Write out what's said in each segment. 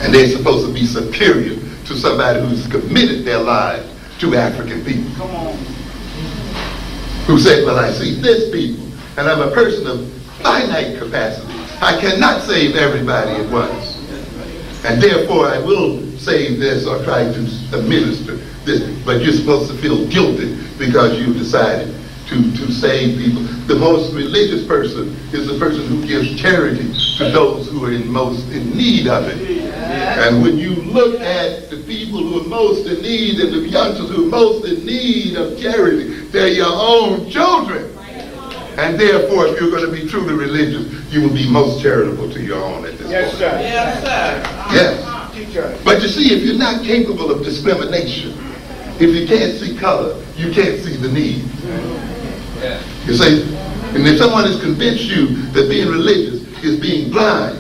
And they're supposed to be superior to somebody who's committed their lives to African people. Come on. Who say, well, I see this people, and I'm a person of finite capacity. I cannot save everybody at once. And therefore I will save this or try to administer this. But you're supposed to feel guilty because you've decided to save people. The most religious person is the person who gives charity to those who are most in need of it. And when you look at the people who are most in need and the youngsters who are most in need of charity, they're your own children. And therefore, if you're going to be truly religious, you will be most charitable to your own at this point. Yes, sir. Yes, sir. Yes. But you see, if you're not capable of discrimination, if you can't see color, you can't see the need. You see? And if someone has convinced you that being religious is being blind,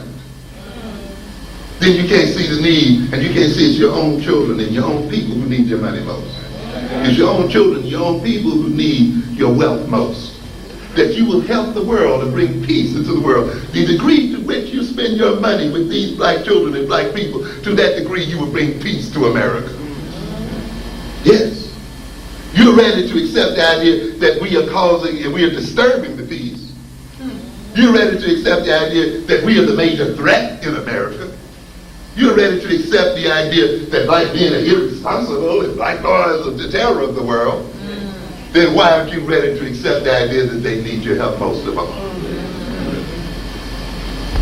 then you can't see the need, and you can't see it's your own children and your own people who need your money most. It's your own children, your own people who need your wealth most. That you will help the world and bring peace into the world. The degree to which you spend your money with these black children and black people, to that degree you will bring peace to America. Yes. You're ready to accept the idea that we are causing and we are disturbing the peace. You're ready to accept the idea that we are the major threat in America. You're ready to accept the idea that by being irresponsible and black boys are the terror of the world. Then why aren't you ready to accept the idea that they need your help most of all?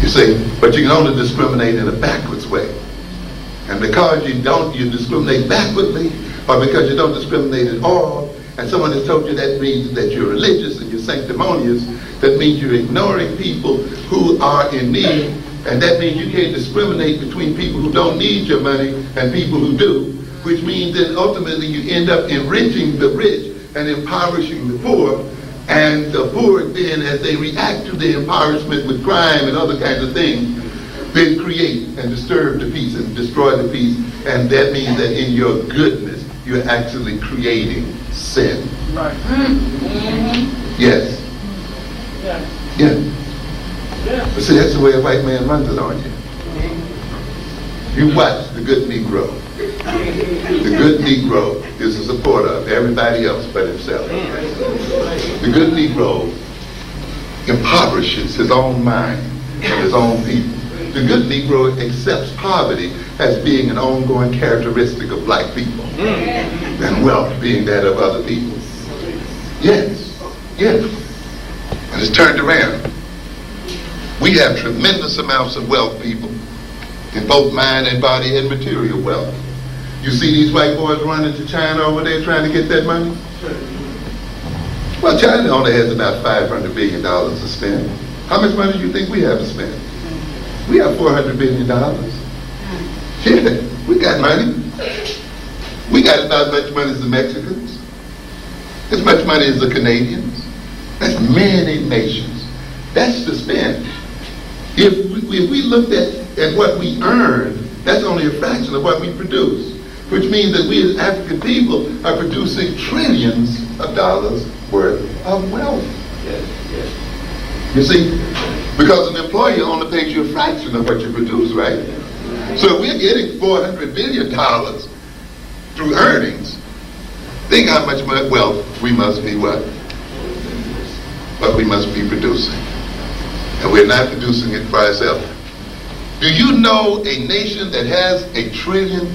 You see, but you can only discriminate in a backwards way. And because you discriminate backwardly, or because you don't discriminate at all, and someone has told you that means that you're religious and you're sanctimonious, that means you're ignoring people who are in need, and that means you can't discriminate between people who don't need your money and people who do, which means that ultimately you end up enriching the rich and impoverishing the poor, and the poor then, as they react to the impoverishment with crime and other kinds of things, then create and disturb the peace and destroy the peace, and that means that in your goodness, you're actually creating sin. Right. Yes. Yeah. But see, that's the way a white man runs it on you. You watch the good Negro. The good Negro is a supporter of everybody else but himself. The good Negro impoverishes his own mind and his own people. The good Negro accepts poverty as being an ongoing characteristic of black people, and wealth being that of other people. Yes, yes. And it's turned around. We have tremendous amounts of wealth, people, in both mind and body and material wealth. You see these white boys running to China over there trying to get that money? Well, China only has about $500 billion to spend. How much money do you think we have to spend? We have $400 billion. Yeah, we got money. We got about as much money as the Mexicans, as much money as the Canadians. That's many nations. That's to spend. If we looked at what we earn, that's only a fraction of what we produce, which means that we as African people are producing trillions of dollars worth of wealth. You see, because an employer only pays you a fraction of what you produce, right? So if we're getting $400 billion through earnings, think how much wealth we must be what we must be producing. And we're not producing it for ourselves. Do you know a nation that has $1 trillion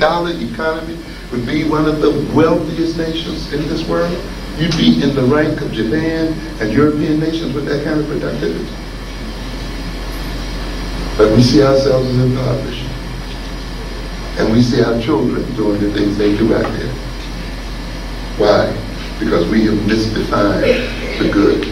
economy would be one of the wealthiest nations in this world? You'd be in the rank of Japan and European nations with that kind of productivity. But we see ourselves as impoverished. And we see our children doing the things they do out there. Why? Because we have misdefined the good.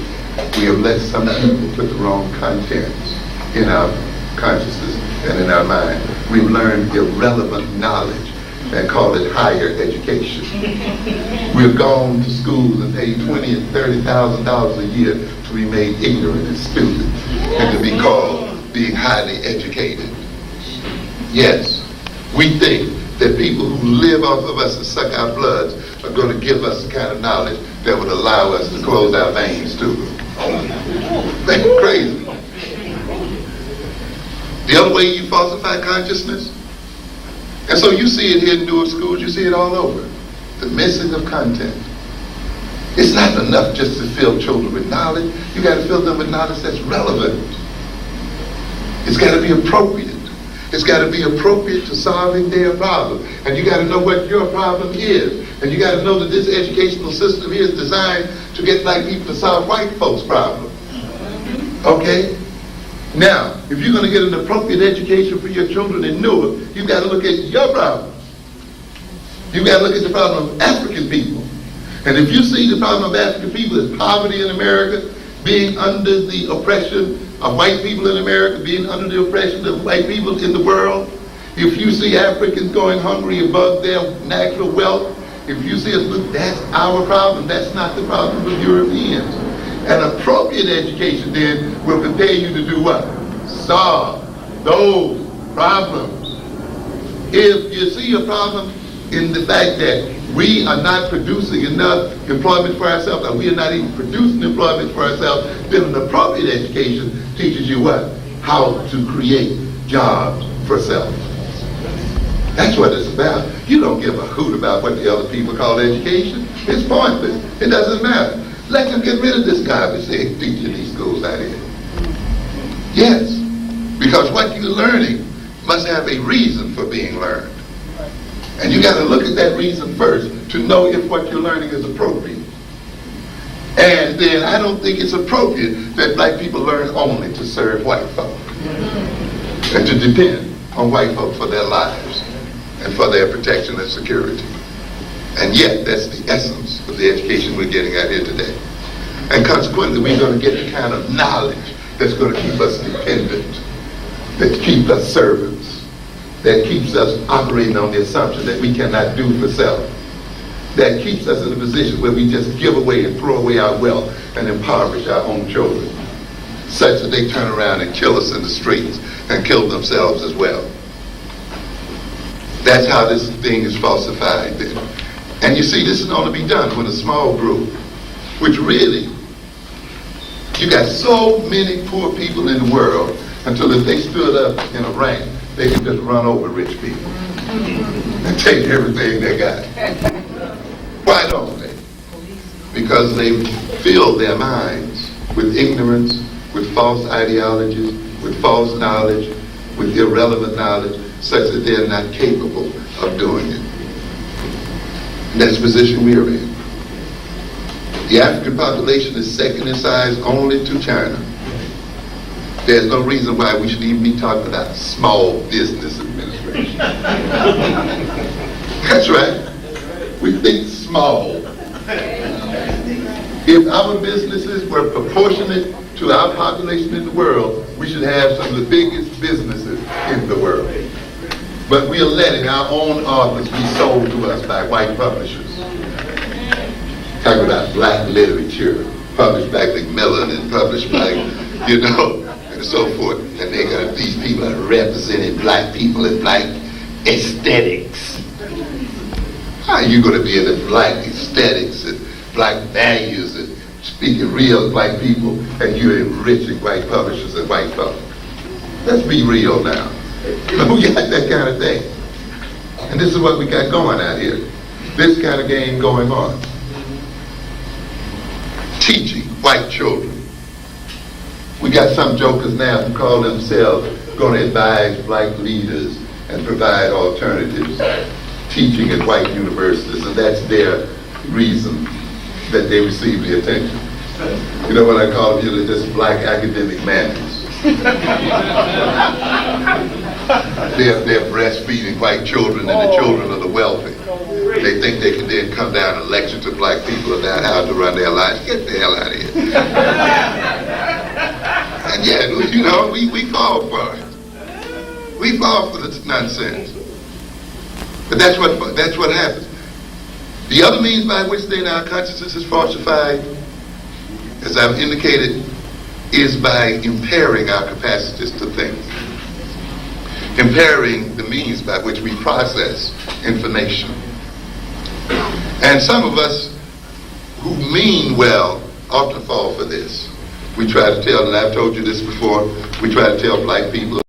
We have let some people put the wrong contents in our consciousness and in our mind. We've learned irrelevant knowledge and call it higher education. We've gone to schools and paid $20,000 and $30,000 a year to be made ignorant and stupid and to be called being highly educated. Yes, we think that people who live off of us and suck our bloods are going to give us the kind of knowledge that would allow us to close our veins to them. That's crazy. The other way you falsify consciousness And so you see it here in Newark schools, you see it all over. The missing of content. It's not enough just to fill children with knowledge. You got to fill them with knowledge that's relevant. It's got to be appropriate. It's got to be appropriate to solving their problem. And you got to know what your problem is. And you got to know that this educational system here is designed to get black people to solve white folks' problems. Okay? Now, if you're going to get an appropriate education for your children in Newark, you've got to look at your problems. You've got to look at the problem of African people. And if you see the problem of African people as poverty in America, being under the oppression of white people in America, being under the oppression of white people in the world, if you see Africans going hungry above their natural wealth, if you see us, look, that's our problem. That's not the problem of Europeans. An appropriate education then will prepare you to do what? Solve those problems. If you see a problem in the fact that we are not producing enough employment for ourselves, or we are not even producing employment for ourselves, then an appropriate education teaches you what? How to create jobs for self. That's what it's about. You don't give a hoot about what the other people call education. It's pointless. It doesn't matter. Let them get rid of this garbage they're teaching these schools out here. Yes, because what you're learning must have a reason for being learned. And you got to look at that reason first to know if what you're learning is appropriate. And then I don't think it's appropriate that black people learn only to serve white folk and to depend on white folk for their lives and for their protection and security. And yet, that's the essence of the education we're getting out here today. And consequently, we're going to get the kind of knowledge that's going to keep us dependent, that keeps us servants, that keeps us operating on the assumption that we cannot do for self, that keeps us in a position where we just give away and throw away our wealth and impoverish our own children, such that they turn around and kill us in the streets and kill themselves as well. That's how this thing is falsified. And you see, this can only be done when a small group, which really, you got so many poor people in the world, until if they stood up in a rank, they could just run over rich people and take everything they got. Why don't they? Because they fill their minds with ignorance, with false ideologies, with false knowledge, with irrelevant knowledge, such that they're not capable of doing it. And that's the position we are in. The African population is second in size only to China. There's no reason why we should even be talking about small business administration. That's right. We think small. If our businesses were proportionate to our population in the world, we should have some of the biggest businesses in the world. But we are letting our own authors be sold to us by white publishers. Talking about black literature, published by Macmillan and published by, and so forth. And they got these people are representing black people and black aesthetics. How are you going to be in the black aesthetics and black values and speaking real black people, and you're enriching white publishers and white folks? Let's be real now. We got that kind of thing. And this is what we got going out here. This kind of game going on. Teaching white children. We got some jokers now who call themselves going to advise black leaders and provide alternatives, teaching at white universities, and that's their reason that they receive the attention. You know what I call them? They're just black academic manners. They're breastfeeding white children and the children of the wealthy. They think they can then come down and lecture to black people about how to run their lives. Get the hell out of here. And yeah, we fall for it. We fall for the nonsense. But that's what happens. The other means by which then our consciousness is falsified, as I've indicated, is by impairing our capacities to think. Impairing the means by which we process information. And some of us who mean well often fall for this. We try to tell, and I've told you this before, we try to tell black people